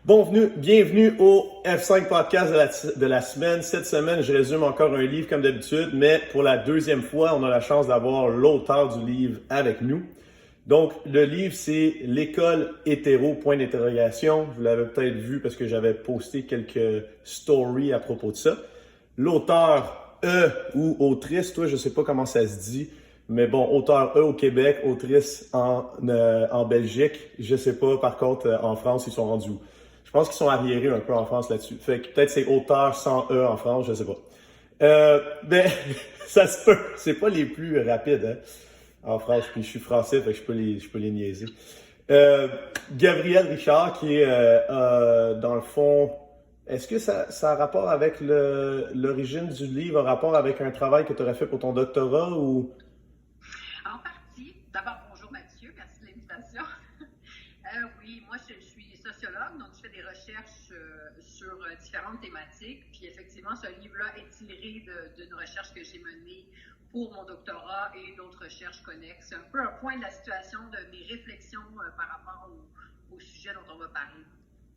Bienvenue au F5 Podcast de la semaine. Cette semaine, je résume encore un livre comme d'habitude, mais pour la deuxième fois, on a la chance d'avoir l'auteur du livre avec nous. Donc, le livre, c'est L'école hétéro, point d'interrogation. Vous l'avez peut-être vu parce que j'avais posté quelques stories à propos de ça. L'auteur ou autrice, toi, je sais pas comment ça se dit, mais bon, auteur au Québec, autrice en Belgique. Je sais pas, par contre, en France, ils sont rendus où? Je pense qu'ils sont arriérés un peu en France là-dessus. Fait que peut-être c'est auteur sans E en France, je sais pas. Ben, ça se peut. C'est pas les plus rapides, hein, en France. Puis je suis français, fait que je peux les niaiser. Gabriel Richard, qui est, dans le fond, est-ce que ça a rapport avec l'origine du livre, un rapport avec un travail que tu aurais fait pour ton doctorat ou? En partie. D'abord, bonjour Mathieu, merci de l'invitation. Oui, moi je suis sociologue, donc je fais des recherches sur différentes thématiques. Puis effectivement, ce livre-là est tiré d'une recherche que j'ai menée pour mon doctorat et d'autres recherches connexes. C'est un peu un point de la situation de mes réflexions par rapport au sujet dont on va parler.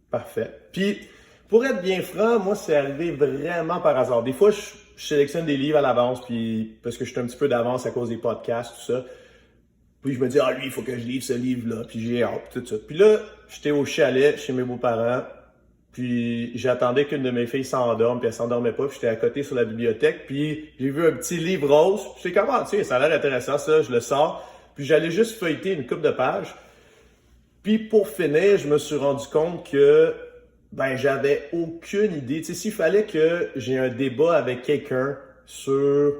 Parfait. Puis, pour être bien franc, moi, c'est arrivé vraiment par hasard. Des fois, je sélectionne des livres à l'avance, puis parce que je suis un petit peu d'avance à cause des podcasts, tout ça. Puis je me dis, ah lui, il faut que je livre ce livre-là, puis j'ai hâte, tout ça. Puis là, j'étais au chalet chez mes beaux-parents, puis j'attendais qu'une de mes filles s'endorme, puis elle s'endormait pas, puis j'étais à côté sur la bibliothèque, puis j'ai vu un petit livre rose, puis j'étais comme, ah, tu sais, ça a l'air intéressant ça, je le sors, puis j'allais juste feuilleter une couple de pages. Puis pour finir, je me suis rendu compte que ben j'avais aucune idée. Tu sais, s'il fallait que j'ai un débat avec quelqu'un sur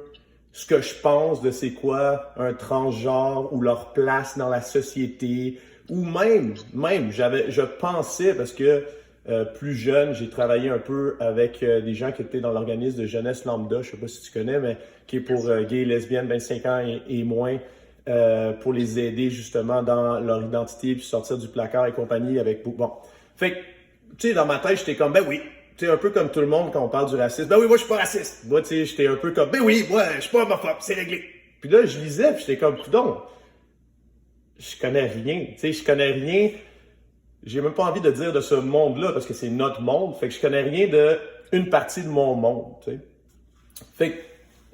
ce que je pense de c'est quoi un transgenre ou leur place dans la société, ou je pensais parce que plus jeune, j'ai travaillé un peu avec des gens qui étaient dans l'organisme de jeunesse lambda, je sais pas si tu connais, mais qui est pour gays, lesbiennes, 25 ans et moins. Pour les aider justement dans leur identité puis sortir du placard et compagnie avec bon. Fait que, tu sais, dans ma tête, j'étais comme, ben oui, tu sais, un peu comme tout le monde quand on parle du racisme. Ben oui, moi, je suis pas raciste. Moi, tu sais, j'étais un peu comme, ben oui, moi, je suis pas homophobe, c'est réglé. Puis là, je lisais puis j'étais comme, coudonc, je connais rien. Tu sais, je connais rien. J'ai même pas envie de dire de ce monde-là parce que c'est notre monde. Fait que je connais rien de une partie de mon monde, tu sais. Fait que,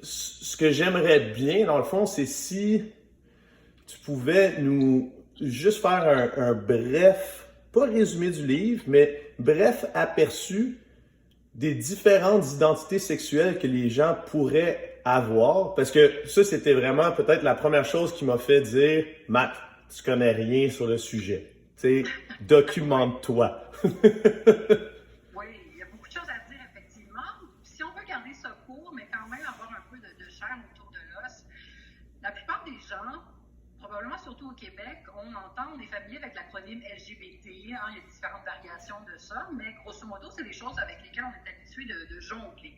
ce que j'aimerais bien, dans le fond, c'est si tu pouvais nous juste faire un bref, pas résumé du livre, mais bref aperçu des différentes identités sexuelles que les gens pourraient avoir. Parce que ça, c'était vraiment peut-être la première chose qui m'a fait dire, Matt, tu connais rien sur le sujet. Tu sais, documente-toi. Oui, il y a beaucoup de choses à dire, effectivement. Si on veut garder ça court, mais quand même avoir un peu de chair autour de l'os, la plupart des gens, probablement surtout au Québec, on entend, on est familier avec l'acronyme LGBT, hein, il y a différentes variations de ça, mais grosso modo, c'est des choses avec lesquelles on est habitué de jongler.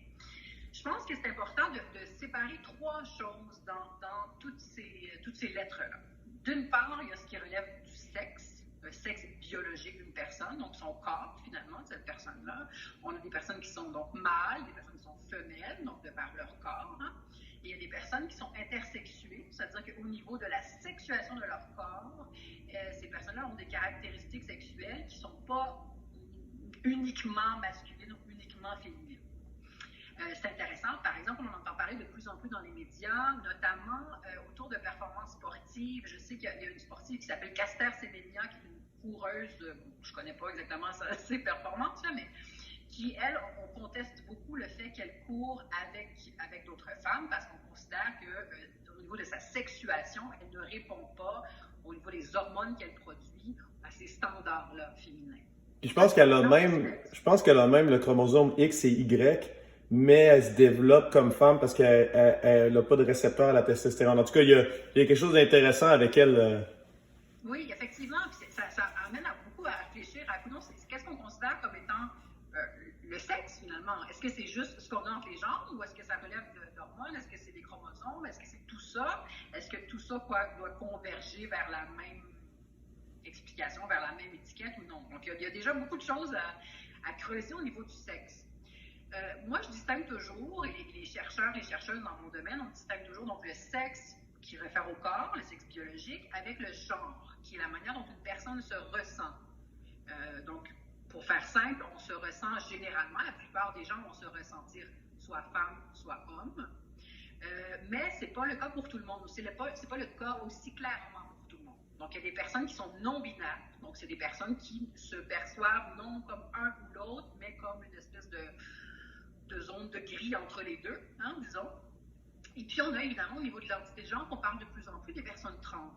Je pense que c'est important de séparer trois choses dans toutes ces lettres-là. D'une part, il y a ce qui relève du sexe, le sexe biologique d'une personne, donc son corps, finalement, de cette personne-là. On a des personnes qui sont donc mâles, des personnes qui sont femelles, donc de par leur corps. Hein. Et il y a des personnes qui sont intersexuées, c'est-à-dire qu'au niveau de la sexuation de leur corps, ces personnes-là ont des caractéristiques sexuelles qui ne sont pas uniquement masculines ou uniquement féminines. C'est intéressant. Par exemple, on entend parler de plus en plus dans les médias, notamment autour de performances sportives. Je sais qu'il y a une sportive qui s'appelle Caster Semenya, qui est une coureuse, je ne connais pas exactement ses performances, là, mais qui, elle, on conteste beaucoup le fait qu'elle court avec d'autres femmes parce qu'on considère qu'au niveau de sa sexuation, elle ne répond pas au niveau des hormones qu'elle produit à ces standards-là féminins. Je pense qu'elle a même le chromosome X et Y, mais elle se développe comme femme parce qu'elle n'a pas de récepteur à la testostérone. En tout cas, il y a quelque chose d'intéressant avec elle. Oui, effectivement. Puis ça amène beaucoup à réfléchir à qu'est-ce qu'on considère comme étant le sexe, finalement. Est-ce que c'est juste ce qu'on a entre les jambes ou est-ce que ça relève d'hormones? Est-ce que c'est des chromosomes? Est-ce que c'est tout ça? Est-ce que tout ça doit converger vers la même explication, vers la même étiquette ou non? Donc, il y a déjà beaucoup de choses à creuser au niveau du sexe. Moi, je distingue toujours, et les chercheurs et chercheuses dans mon domaine, on distingue toujours donc le sexe qui réfère au corps, le sexe biologique, avec le genre, qui est la manière dont une personne se ressent. Donc, pour faire simple, on se ressent généralement, la plupart des gens vont se ressentir soit femme, soit homme. Mais ce n'est pas le cas pour tout le monde. Ce n'est pas le cas aussi clairement pour tout le monde. Donc, il y a des personnes qui sont non-binaires. Donc, c'est des personnes qui se perçoivent non comme un ou l'autre, mais comme une espèce de zone de gris entre les deux, hein, disons. Et puis, on a évidemment, au niveau de l'identité de genre, on parle de plus en plus des personnes trans.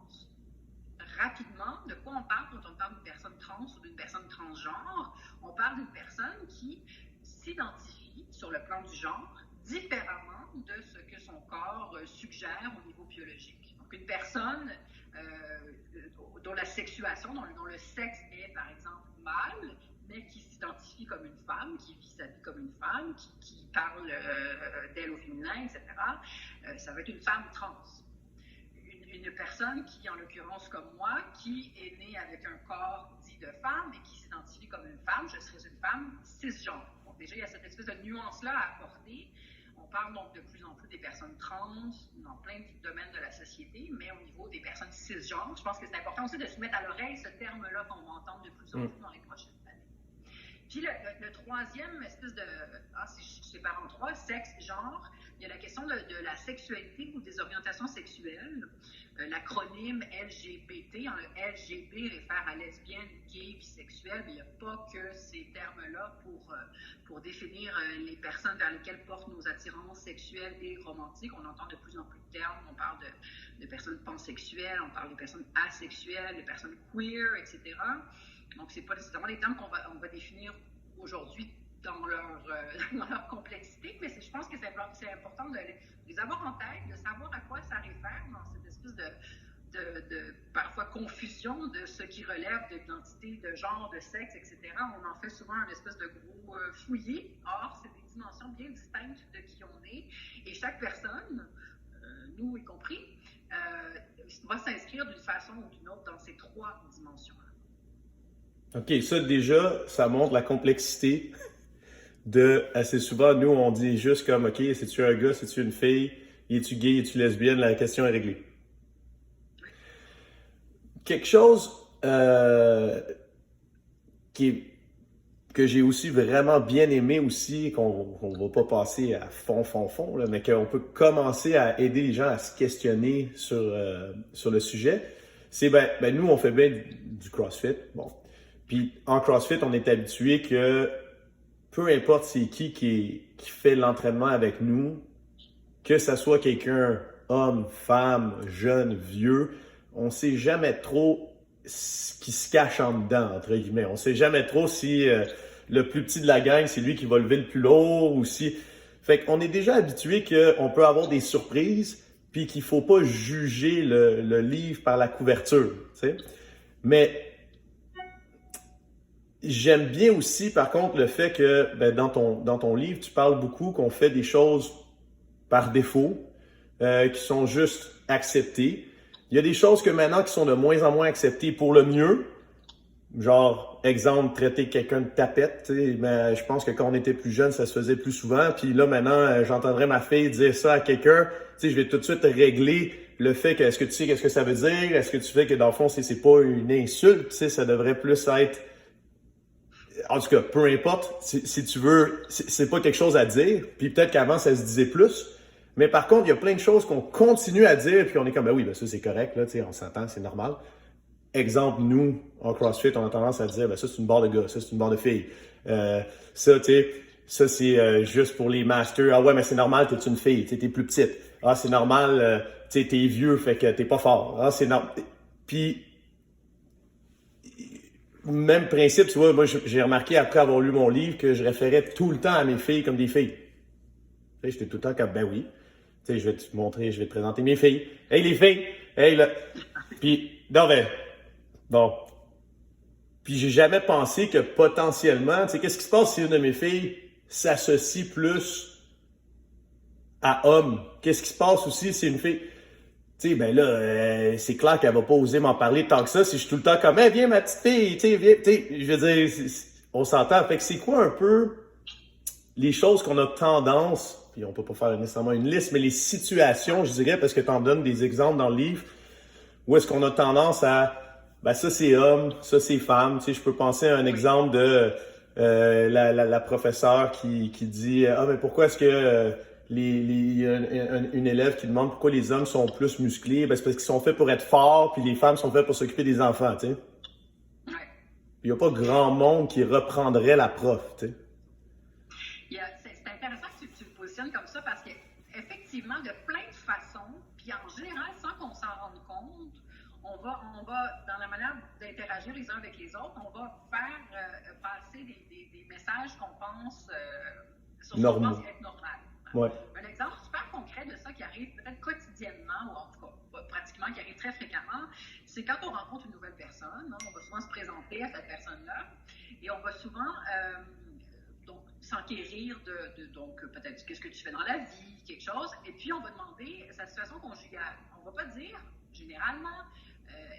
Rapidement, de quoi on parle quand on parle d'une personne trans ou d'une personne transgenre? On parle d'une personne qui s'identifie sur le plan du genre différemment de ce que son corps suggère au niveau biologique. Donc, une personne dont la sexuation, dont le sexe est, par exemple, mâle, mais qui s'identifie comme une femme, qui vit sa vie comme une femme, qui parle d'elle au féminin, etc., ça va être une femme trans. Une personne qui, en l'occurrence comme moi, qui est née avec un corps dit de femme et qui s'identifie comme une femme, je serais une femme cisgenre. Donc déjà, il y a cette espèce de nuance-là à apporter. On parle donc de plus en plus des personnes trans dans plein de domaines de la société, mais au niveau des personnes cisgenres, je pense que c'est important aussi de se mettre à l'oreille ce terme-là qu'on va entendre de plus en plus dans les prochaines années. Puis le troisième espèce de... si je sépare en trois, sexe, genre, il y a la question de la sexualité ou des orientations sexuelles. L'acronyme LGBT, le LGB réfère à lesbienne, gay, bisexuel, mais il n'y a pas que ces termes-là pour définir les personnes vers lesquelles portent nos attirances sexuelles et romantiques. On entend de plus en plus de termes. On parle de personnes pansexuelles, on parle de personnes asexuelles, de personnes queer, etc. Donc, ce n'est pas nécessairement des termes qu'on va définir aujourd'hui dans leur complexité, mais je pense que c'est important de les avoir en tête, de savoir à quoi ça réfère dans cette espèce de parfois confusion de ce qui relève de l'identité de genre, de sexe, etc. On en fait souvent une espèce de gros fouillis. Or, c'est des dimensions bien distinctes de qui on est. Et chaque personne, nous y compris, va s'inscrire d'une façon ou d'une autre dans ces trois dimensions-là. OK, ça déjà, ça montre la complexité de, assez souvent, nous, on dit juste comme, OK, c'est-tu un gars, c'est-tu une fille, es-tu gay, es-tu lesbienne, la question est réglée. Quelque chose que j'ai aussi vraiment bien aimé aussi, qu'on va pas passer à fond, là, mais qu'on peut commencer à aider les gens à se questionner sur le sujet, c'est, nous, on fait bien du CrossFit, bon. Puis en CrossFit, on est habitué que peu importe c'est qui fait l'entraînement avec nous, que ça soit quelqu'un, homme, femme, jeune, vieux, on ne sait jamais trop ce qui se cache en dedans, entre guillemets. On ne sait jamais trop si le plus petit de la gang, c'est lui qui va lever le plus lourd ou si... Fait qu'on est déjà habitué qu'on peut avoir des surprises puis qu'il ne faut pas juger le livre par la couverture, tu sais. Mais j'aime bien aussi, par contre, le fait que dans ton livre, tu parles beaucoup qu'on fait des choses par défaut, qui sont juste acceptées. Il y a des choses que maintenant qui sont de moins en moins acceptées pour le mieux. Genre, exemple, traiter quelqu'un de tapette. Ben, je pense que quand on était plus jeune, ça se faisait plus souvent. Puis là, maintenant, j'entendrais ma fille dire ça à quelqu'un. Je vais tout de suite régler le fait que, est-ce que tu sais qu'est-ce que ça veut dire? Est-ce que tu sais que dans le fond, c'est pas une insulte? Ça devrait plus être... En tout cas, peu importe, si tu veux, c'est pas quelque chose à dire. Puis peut-être qu'avant, ça se disait plus. Mais par contre, il y a plein de choses qu'on continue à dire, puis on est comme, oui, ça c'est correct, là, on s'entend, c'est normal. Exemple, nous, en CrossFit, on a tendance à dire, ça c'est une barre de gars, ça c'est une barre de filles. Ça c'est juste pour les masters. Ah ouais, mais c'est normal, t'es une fille, t'es plus petite. Ah, c'est normal, t'es vieux, fait que t'es pas fort. Ah, c'est normal. Puis, même principe, tu vois, moi j'ai remarqué après avoir lu mon livre que je référais tout le temps à mes filles comme des filles. J'étais tout le temps comme, oui. Je vais te montrer, je vais te présenter mes filles. Hey les filles! Hey là! Puis, non mais, bon. Puis j'ai jamais pensé que potentiellement, qu'est-ce qui se passe si une de mes filles s'associe plus à homme? Qu'est-ce qui se passe aussi si une fille... c'est clair qu'elle va pas oser m'en parler tant que ça si je suis tout le temps comme, viens ma petite fille, viens, je veux dire, on s'entend. Fait que c'est quoi un peu les choses qu'on a tendance... Puis on peut pas faire nécessairement une liste, mais les situations, je dirais, parce que tu en donnes des exemples dans le livre, où est-ce qu'on a tendance à, ça c'est homme, ça c'est femme. Je peux penser à un exemple de la professeure qui dit ah mais pourquoi est-ce que il y a une élève qui demande pourquoi les hommes sont plus musclés, ben c'est parce qu'ils sont faits pour être forts puis les femmes sont faites pour s'occuper des enfants, tu sais. Ouais. Il n'y a pas grand monde qui reprendrait la prof, tu sais. C'est intéressant que tu le positionnes comme ça parce qu'effectivement, de plein de façons, puis en général, sans qu'on s'en rende compte, on va, dans la manière d'interagir les uns avec les autres, on va faire passer des messages qu'on pense, sur ce qu'on pense être normal. Ouais. Un exemple super concret de ça qui arrive peut-être quotidiennement, ou en tout cas pratiquement, qui arrive très fréquemment, c'est quand on rencontre une nouvelle personne, hein, on va souvent se présenter à cette personne-là, et on va souvent donc s'enquérir donc peut-être qu'est-ce que tu fais dans la vie, quelque chose, et puis on va demander sa situation conjugale. On va pas dire généralement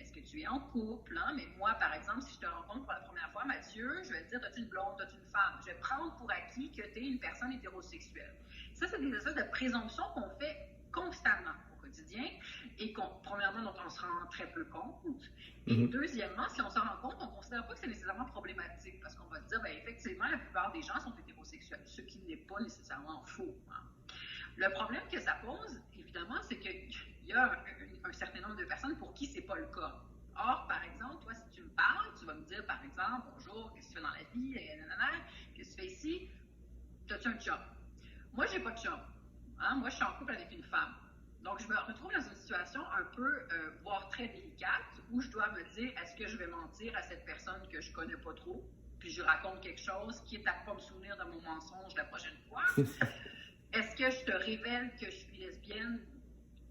est-ce que tu es en couple, hein? Mais moi, par exemple, si je te rencontre pour la première fois, Mathieu, je vais te dire, as-tu une blonde, as-tu une femme? Je vais prendre pour acquis que tu es une personne hétérosexuelle. Ça, c'est des espèces de présomptions qu'on fait constamment au quotidien et premièrement, dont on se rend très peu compte. Et deuxièmement, si on s'en rend compte, on ne considère pas que c'est nécessairement problématique parce qu'on va dire, ben, effectivement, la plupart des gens sont hétérosexuels, ce qui n'est pas nécessairement faux. Hein. Le problème que ça pose, évidemment, c'est qu'il y a un certain nombre de personnes pour qui c'est pas le cas. Or, par exemple, toi, si tu me parles, tu vas me dire, par exemple, bonjour, qu'est-ce que tu fais dans la vie, qu'est-ce que tu fais ici, as-tu un chum? Moi, j'ai pas de chum. Hein? Moi, je suis en couple avec une femme. Donc, je me retrouve dans une situation un peu, voire très délicate, où je dois me dire, est-ce que je vais mentir à cette personne que je connais pas trop, puis je raconte quelque chose, quitte à pas me souvenir de mon mensonge la prochaine fois? Est-ce que je te révèle que je suis lesbienne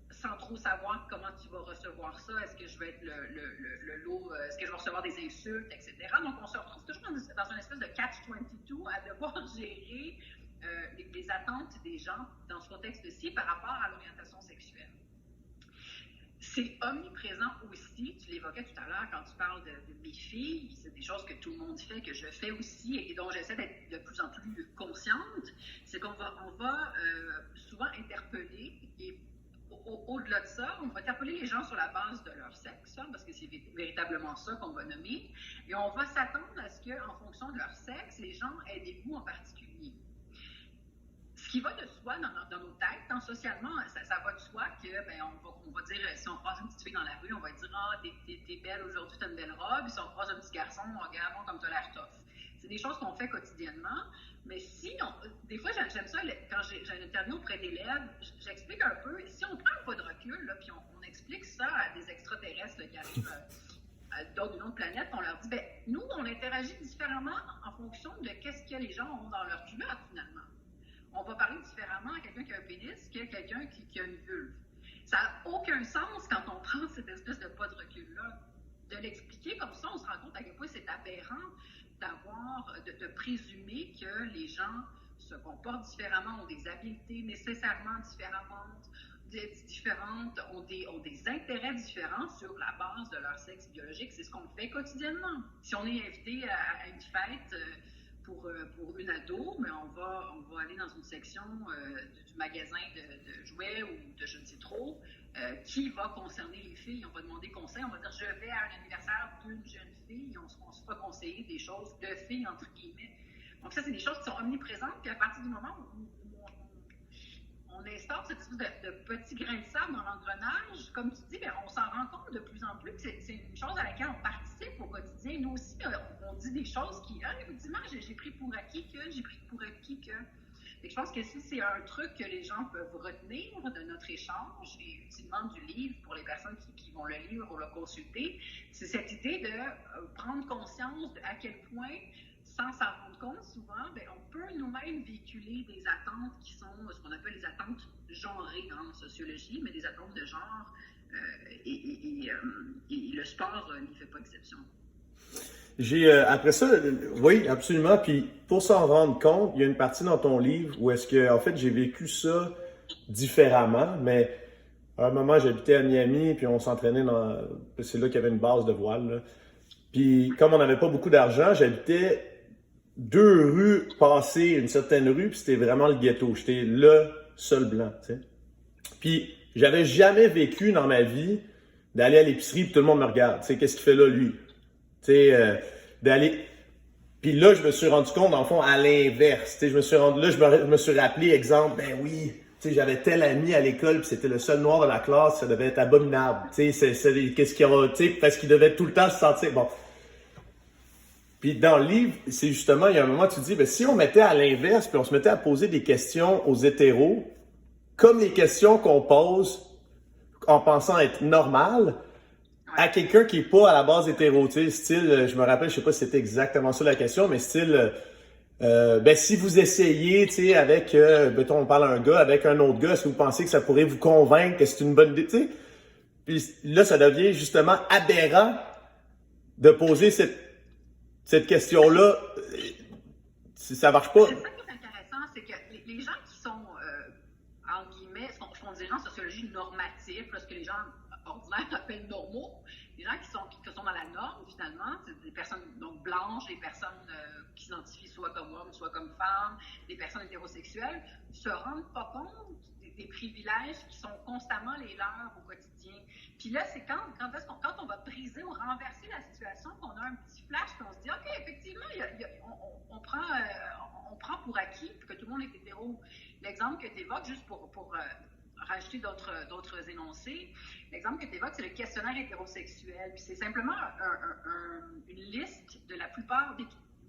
sans trop savoir comment tu vas recevoir ça? Est-ce que je vais être le lot? Est-ce que je vais recevoir des insultes, etc.? Donc, on se retrouve toujours dans une espèce de catch-22 à devoir gérer les attentes des gens dans ce contexte-ci par rapport à l'orientation sexuelle. C'est omniprésent aussi, tu l'évoquais tout à l'heure quand tu parles de mes filles, c'est des choses que tout le monde fait, que je fais aussi et dont j'essaie d'être de plus en plus consciente, c'est qu'on va souvent interpeller et au-delà de ça, on va interpeller les gens sur la base de leur sexe, hein, parce que c'est véritablement ça qu'on va nommer, et on va s'attendre à ce qu'en fonction de leur sexe, les gens aient des goûts en particulier. Ce qui va de soi dans nos têtes, hein, socialement, ça va de soi que, ben, on va dire, si on croise une petite fille dans la rue, on va dire, ah, t'es belle aujourd'hui, t'as une belle robe, et si on croise un petit garçon, regarde, comme t'as l'air tough. C'est des choses qu'on fait quotidiennement, mais si, des fois, j'aime ça, quand j'ai une interview auprès d'élèves, j'explique un peu, si on prend un pas de recul, là, puis on explique ça à des extraterrestres là, qui arrivent d'une autre planète, on leur dit, ben, nous, on interagit différemment en fonction de qu'est-ce que les gens ont dans leur culotte, finalement. On va parler différemment à quelqu'un qui a un pénis qu'à quelqu'un qui a une vulve. Ça n'a aucun sens quand on prend cette espèce de pas de recul-là. De l'expliquer comme ça, on se rend compte à quel point c'est aberrant de présumer que les gens se comportent différemment, ont des habiletés nécessairement différentes, ont des intérêts différents sur la base de leur sexe biologique. C'est ce qu'on fait quotidiennement. Si on est invité à une fête pour une ado, mais on va aller dans une section du magasin de jouets ou de je ne sais trop, qui va concerner les filles. On va demander conseil, on va dire je vais à un anniversaire d'une jeune fille, et on se fera conseiller des choses de filles, entre guillemets. Donc ça, c'est des choses qui sont omniprésentes, puis à partir du moment où on instaure cette espèce de petit grain de sable dans l'engrenage, comme tu dis, bien, on s'en rend compte de plus en plus que c'est une chose à laquelle on participe au quotidien. Nous aussi, on dit des choses qui, effectivement, j'ai pris pour acquis que. Et je pense que si c'est un truc que les gens peuvent retenir de notre échange et utilement du livre pour les personnes qui vont le lire ou le consulter, c'est cette idée de prendre conscience à quel point, sans s'en rendre compte souvent, bien, on peut nous-mêmes véhiculer des attentes qui sont ce qu'on appelle les attentes genrées en sociologie, mais des attentes de genre, et le sport n'y fait pas exception. Après ça, oui, absolument. Puis pour s'en rendre compte, il y a une partie dans ton livre où est-ce que, en fait, j'ai vécu ça différemment, mais à un moment, j'habitais à Miami, puis on s'entraînait c'est là qu'il y avait une base de voile, là. Puis comme on n'avait pas beaucoup d'argent, j'habitais 2 rues passées une certaine rue, puis c'était vraiment le ghetto. J'étais le seul blanc, tu sais. Puis j'avais jamais vécu dans ma vie d'aller à l'épicerie, puis tout le monde me regarde. Tu sais, qu'est-ce qu'il fait là, lui? Tu sais, d'aller... Puis là, je me suis rendu compte, dans le fond, à l'inverse. Tu sais, je me suis rendu là, je me suis rappelé, exemple, ben oui, tu sais, j'avais tel ami à l'école, puis c'était le seul noir de la classe, ça devait être abominable. Tu sais, qu'est-ce qu'il y aura, tu sais, parce qu'il devait tout le temps se sentir, bon. Puis dans le livre, c'est justement, il y a un moment, tu te dis, ben si on mettait à l'inverse, puis on se mettait à poser des questions aux hétéros, comme les questions qu'on pose en pensant être normales, à quelqu'un qui est pas à la base hétéro, tu sais, style, je me rappelle, je sais pas si c'était exactement ça la question, mais style, ben si vous essayez, tu sais, avec, mettons, on parle à un gars, avec un autre gars, est-ce que vous pensez que ça pourrait vous convaincre que c'est une bonne idée, tu sais? Puis là, ça devient justement aberrant de poser cette question-là. Ça marche pas. C'est ça qui est intéressant, c'est que les gens qui sont, entre guillemets, font des gens en sociologie normatifs, ce que les gens ordinaires appellent normaux, les gens qui sont dans la norme, finalement, c'est des personnes donc blanches, des personnes qui s'identifient soit comme hommes, soit comme femmes, des personnes hétérosexuelles, ne se rendent pas compte des privilèges qui sont constamment les leurs au quotidien. Puis là, c'est quand on va briser ou renverser la situation qu'on a un petit flash, puis on se dit, OK, effectivement, on prend pour acquis que tout le monde est hétéro. L'exemple que tu évoques, juste pour rajouter d'autres énoncés, l'exemple que tu évoques, c'est le questionnaire hétérosexuel. Puis c'est simplement une liste de la plupart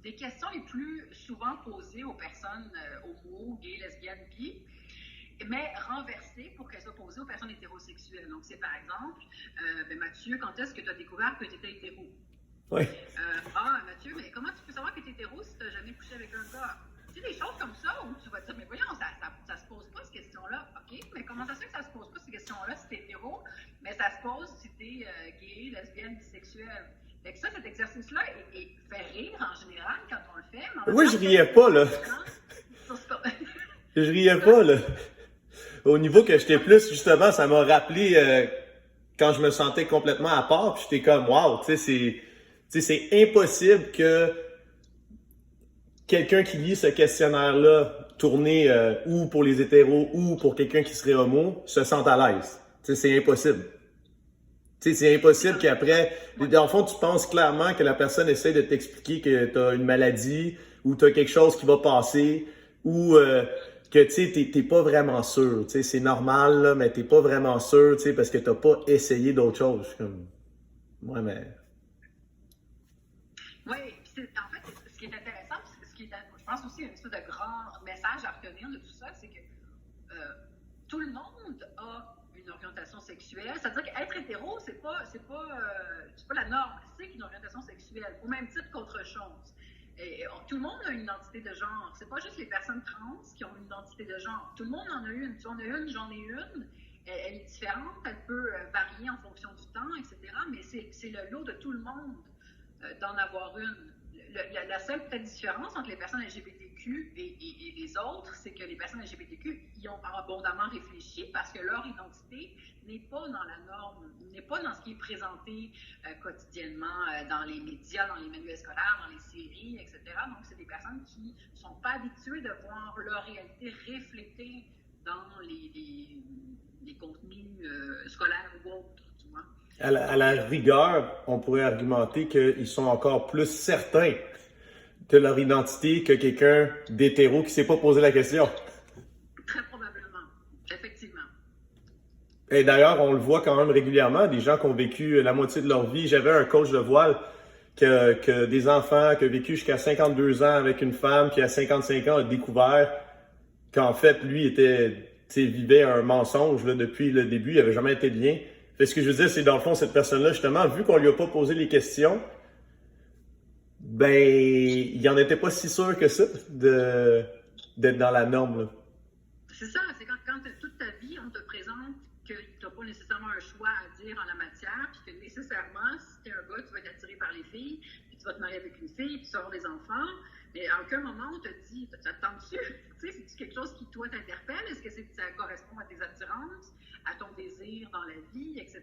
des questions les plus souvent posées aux personnes homo, gays, lesbiennes, bi, mais renversées pour qu'elles soient posées aux personnes hétérosexuelles. Donc, c'est par exemple, Mathieu, quand est-ce que tu as découvert que tu étais hétéro? Oui. Mathieu, mais comment tu peux savoir que tu es hétéro si tu n'as jamais couché avec un gars? Tu sais, des choses comme ça où tu vas te dire, mais voyons, ça se pose pas cette question-là. OK, mais comment ça se fait que ça se pose pas cette question-là si tu es hétéro? Mais ça se pose si tu es gay, lesbienne, bisexuelle. Fait que ça, cet exercice-là, fait rire en général quand on le fait. Mais oui, je riais pas, là. Je riais pas, là. Au niveau que j'étais plus, justement, ça m'a rappelé quand je me sentais complètement à part, puis j'étais comme, wow, tu sais, c'est impossible que quelqu'un qui lit ce questionnaire-là, tourné ou pour les hétéros ou pour quelqu'un qui serait homo, se sente à l'aise. Tu sais, c'est impossible. Tu sais, c'est impossible qu'après, dans le fond, tu penses clairement que la personne essaie de t'expliquer que tu as une maladie ou tu as quelque chose qui va passer ou que tu sais, t'es pas vraiment sûr. Tu sais, c'est normal, là, mais t'es pas vraiment sûr, tu sais, parce que t'as pas essayé d'autre chose. Comme, ouais, mais... Oui, en fait, ce qui est intéressant, je pense aussi une espèce de grand message à retenir de tout ça, c'est que tout le monde a une orientation sexuelle. C'est-à-dire qu'être hétéro, c'est pas la norme. C'est une orientation sexuelle, au même titre qu'autre chose. Tout le monde a une identité de genre. C'est pas juste les personnes trans qui ont une identité de genre. Tout le monde en a une. Tu en as une, j'en ai une. Elle est différente, elle peut varier en fonction du temps, etc. Mais c'est le lot de tout le monde d'en avoir une. La seule peut-être différence entre les personnes LGBTQ et les autres, c'est que les personnes LGBTQ y ont abondamment réfléchi parce que leur identité n'est pas dans la norme, n'est pas dans ce qui est présenté quotidiennement dans les médias, dans les manuels scolaires, dans les séries, etc. Donc, c'est des personnes qui ne sont pas habituées de voir leur réalité reflétée dans les contenus scolaires ou autres, tu vois. À la rigueur, on pourrait argumenter qu'ils sont encore plus certains de leur identité que quelqu'un d'hétéro qui ne s'est pas posé la question. Très probablement, effectivement. Et d'ailleurs, on le voit quand même régulièrement, des gens qui ont vécu la moitié de leur vie. J'avais un coach de voile que des enfants qui ont vécu jusqu'à 52 ans avec une femme qui à 55 ans a découvert qu'en fait, lui vivait un mensonge là, depuis le début, il n'avait jamais été de lien. Fait ce que je veux dire, c'est dans le fond, cette personne-là, justement, vu qu'on lui a pas posé les questions, ben, il en était pas si sûr que ça d'être dans la norme, là. C'est ça, c'est quand toute ta vie, on te présente que tu n'as pas nécessairement un choix à dire en la matière, puis que nécessairement, si tu es un gars, tu vas être attiré par les filles, puis tu vas te marier avec une fille, puis tu vas avoir des enfants, mais à aucun moment on te dit, t'attends-tu? Tu sais, c'est-tu quelque chose qui, toi, t'interpelle? Est-ce que ça correspond à tes attirances, à ton désir dans la vie, etc.?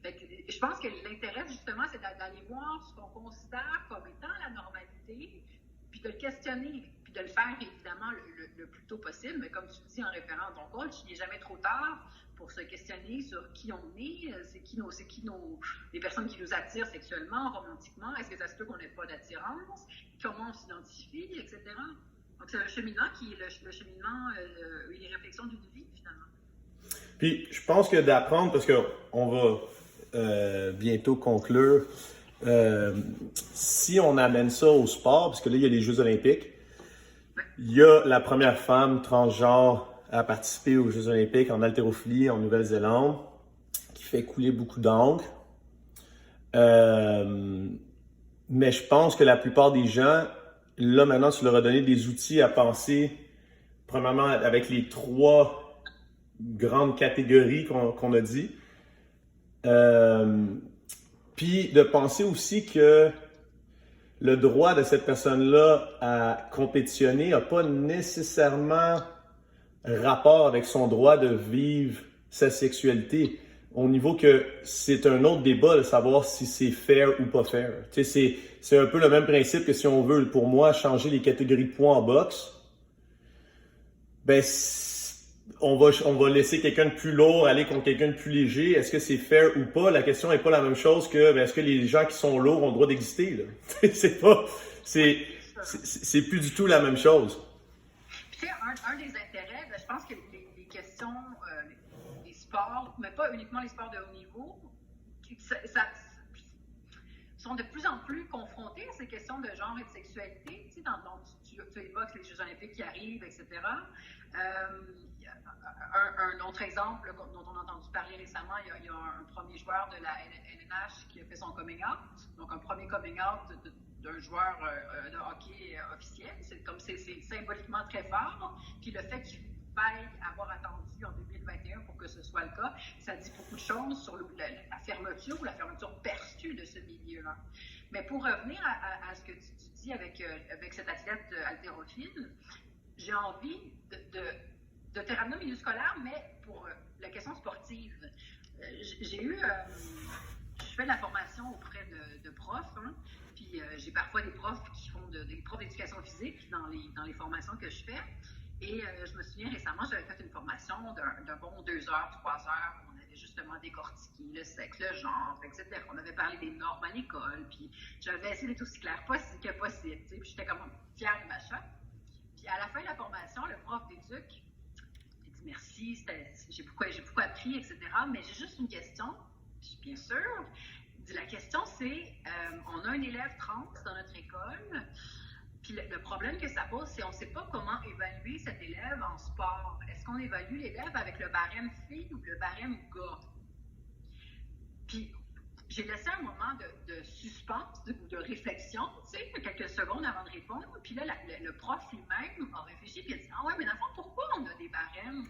Fait que, je pense que l'intérêt, justement, c'est d'aller voir ce qu'on considère comme étant la normalité, puis de le questionner, puis de le faire évidemment le plus tôt possible, mais comme tu dis en référant à ton coach, il n'est jamais trop tard pour se questionner sur qui on est, c'est qui les personnes qui nous attirent sexuellement, romantiquement, est-ce que ça se peut qu'on n'ait pas d'attirance, comment on s'identifie, etc. Donc c'est un cheminement qui est le cheminement et les réflexions d'une vie finalement. Puis je pense que d'apprendre, parce qu'on va bientôt conclure, si on amène ça au sport, parce que là il y a les Jeux olympiques, il y a la première femme transgenre à participer aux Jeux olympiques en haltérophilie en Nouvelle-Zélande, qui fait couler beaucoup d'encre. Mais je pense que la plupart des gens, là maintenant, tu leur as donné des outils à penser, premièrement avec les 3 grandes catégories qu'on a dit. Puis de penser aussi que le droit de cette personne-là à compétitionner n'a pas nécessairement rapport avec son droit de vivre sa sexualité. Au niveau que c'est un autre débat de savoir si c'est fair ou pas fair. Tu sais, c'est un peu le même principe que si on veut, pour moi, changer les catégories de poids en boxe, ben on va laisser quelqu'un de plus lourd aller contre quelqu'un de plus léger. Est-ce que c'est fair ou pas? La question n'est pas la même chose que est-ce que les gens qui sont lourds ont le droit d'exister, là? C'est plus du tout la même chose. Puis, un des intérêts, je pense que les questions des sports, mais pas uniquement les sports de haut niveau, sont de plus en plus confrontés à ces questions de genre et de sexualité. Tu sais, tu évoques les Jeux olympiques qui arrivent, etc. Un autre exemple dont on a entendu parler récemment, il y a un premier joueur de la LNH qui a fait son coming out, donc un premier coming out d'un joueur de hockey officiel. C'est symboliquement très fort. Puis le fait qu'il faille avoir attendu en 2021 pour que ce soit le cas, ça dit beaucoup de choses sur la fermeture ou la fermeture perçue de ce milieu-là. Mais pour revenir à ce que tu dis avec cet athlète haltérophile, j'ai envie de te ramener au milieu scolaire, mais pour la question sportive. Je fais de la formation auprès de profs, hein, puis j'ai parfois des profs qui font des profs d'éducation physique dans les formations que je fais. Et je me souviens récemment, j'avais fait une formation d'un bon 2 heures, 3 heures, où on avait justement décortiqué le sexe, le genre, etc. On avait parlé des normes à l'école, puis j'avais essayé d'être aussi clair que possible, tu sais, puis j'étais comme fière de ma shot. Puis à la fin de la formation, le prof d'éduc, il dit merci, j'ai beaucoup appris, etc. Mais j'ai juste une question, bien sûr. Il dit, la question c'est, on a un élève trans dans notre école, puis le problème que ça pose, c'est qu'on ne sait pas comment évaluer cet élève en sport. Est-ce qu'on évalue l'élève avec le barème fille ou le barème gars? Puis j'ai laissé un moment de suspense ou de réflexion, tu sais, quelques secondes avant de répondre. Puis là, le prof lui-même a réfléchi et a dit « Ah ouais, mais dans le fond, pourquoi on a des barèmes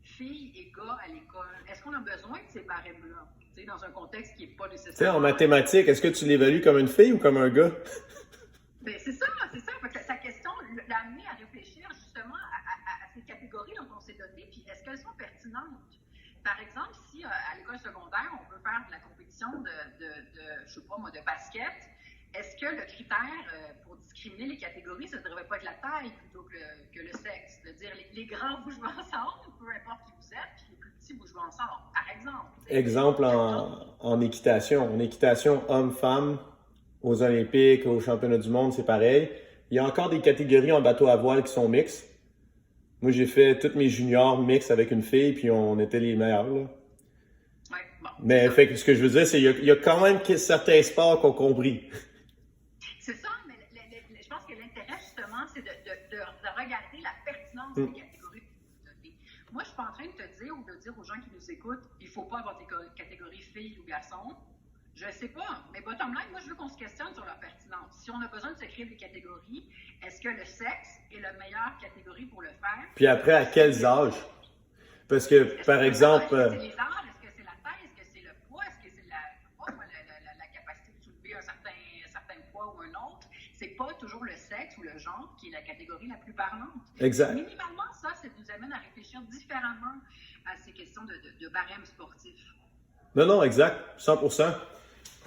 filles et gars à l'école? Est-ce qu'on a besoin de ces barèmes-là? » Tu sais, dans un contexte qui n'est pas nécessaire. Tu sais, en mathématiques, est-ce que tu l'évalues comme une fille ou comme un gars? Ben, c'est ça. Sa question l'a amené à réfléchir justement à ces catégories dont on s'est doté, puis est-ce qu'elles sont pertinentes? Par exemple, si à l'école secondaire, on veut faire de la compétition je sais pas moi, de basket, est-ce que le critère pour discriminer les catégories, ça ne devrait pas être la taille plutôt que le sexe? C'est-à-dire, les grands, vous jouez ensemble, peu importe qui vous êtes, puis les plus petits, vous jouez ensemble, par exemple. Exemple en équitation. En équitation, hommes-femmes, aux Olympiques, aux championnats du monde, c'est pareil. Il y a encore des catégories en bateau à voile qui sont mixtes. Moi, j'ai fait tous mes juniors mixtes avec une fille, puis on était les meilleurs, là. Ouais, bon. Mais fait que ce que je veux dire, c'est qu'il y a quand même certains sports qu'on compris. C'est ça, mais je pense que l'intérêt, justement, c'est de regarder la pertinence des catégories. Moi, je ne suis pas en train de te dire ou de dire aux gens qui nous écoutent, il ne faut pas avoir des catégories filles ou garçons. Je ne sais pas, mais bottom line, moi, je veux qu'on se questionne sur leur pertinence. Si on a besoin de se créer des catégories, est-ce que le sexe est la meilleure catégorie pour le faire? Puis après, à quels âges? Parce que, par exemple... Est-ce que c'est les âges? Est-ce que c'est la taille? Est-ce que c'est le poids? Est-ce que c'est la capacité de soulever un certain poids ou un autre? C'est pas toujours le sexe ou le genre qui est la catégorie la plus parlante. Exact. Minimalement, ça nous amène à réfléchir différemment à ces questions de barème sportif. Non, exact, 100%.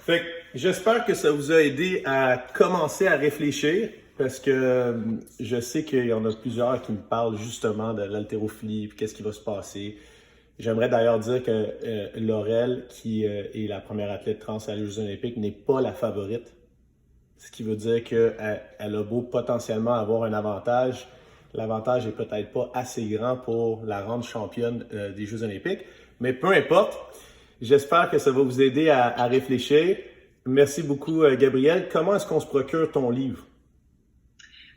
Fait que j'espère que ça vous a aidé à commencer à réfléchir. parce que je sais qu'il y en a plusieurs qui me parlent justement de l'haltérophilie et qu'est-ce qui va se passer. J'aimerais d'ailleurs dire que Laurel, qui est la première athlète trans à les Jeux olympiques, n'est pas la favorite. Ce qui veut dire qu'elle a beau potentiellement avoir un avantage, l'avantage est peut-être pas assez grand pour la rendre championne des Jeux olympiques. Mais peu importe, j'espère que ça va vous aider à réfléchir. Merci beaucoup, Gabrielle. Comment est-ce qu'on se procure ton livre?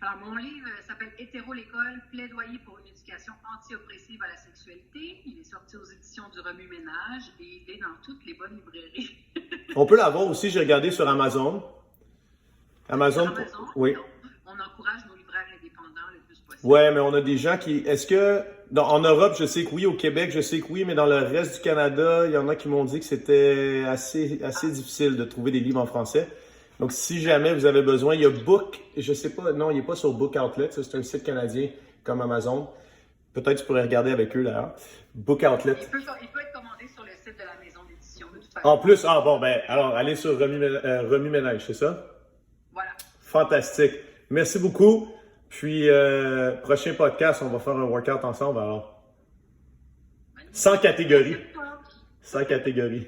Alors, mon livre s'appelle Hétéro l'école, plaidoyer pour une éducation anti-oppressive à la sexualité. Il est sorti aux éditions du Remue-Ménage et il est dans toutes les bonnes librairies. On peut l'avoir aussi, j'ai regardé sur Amazon. Amazon, oui. On encourage nos libraires indépendants le plus possible. Ouais, mais on a des gens qui... Est-ce que... en Europe, je sais que oui. Au Québec, je sais que oui. Mais dans le reste du Canada, il y en a qui m'ont dit que c'était assez difficile de trouver des livres en français. Donc, si jamais vous avez besoin, il y a Book... Je sais pas... Non, il n'est pas sur Book Outlet. C'est un site canadien comme Amazon. Peut-être que tu pourrais regarder avec eux, d'ailleurs. Book Outlet. Il peut être commandé sur le site de la maison d'édition, de toute façon. En plus... Ah bon, ben alors, allez sur Remue-Ménage, c'est ça? Voilà. Fantastique. Merci beaucoup. Puis, prochain podcast, on va faire un workout ensemble alors. Sans catégorie. Sans catégorie.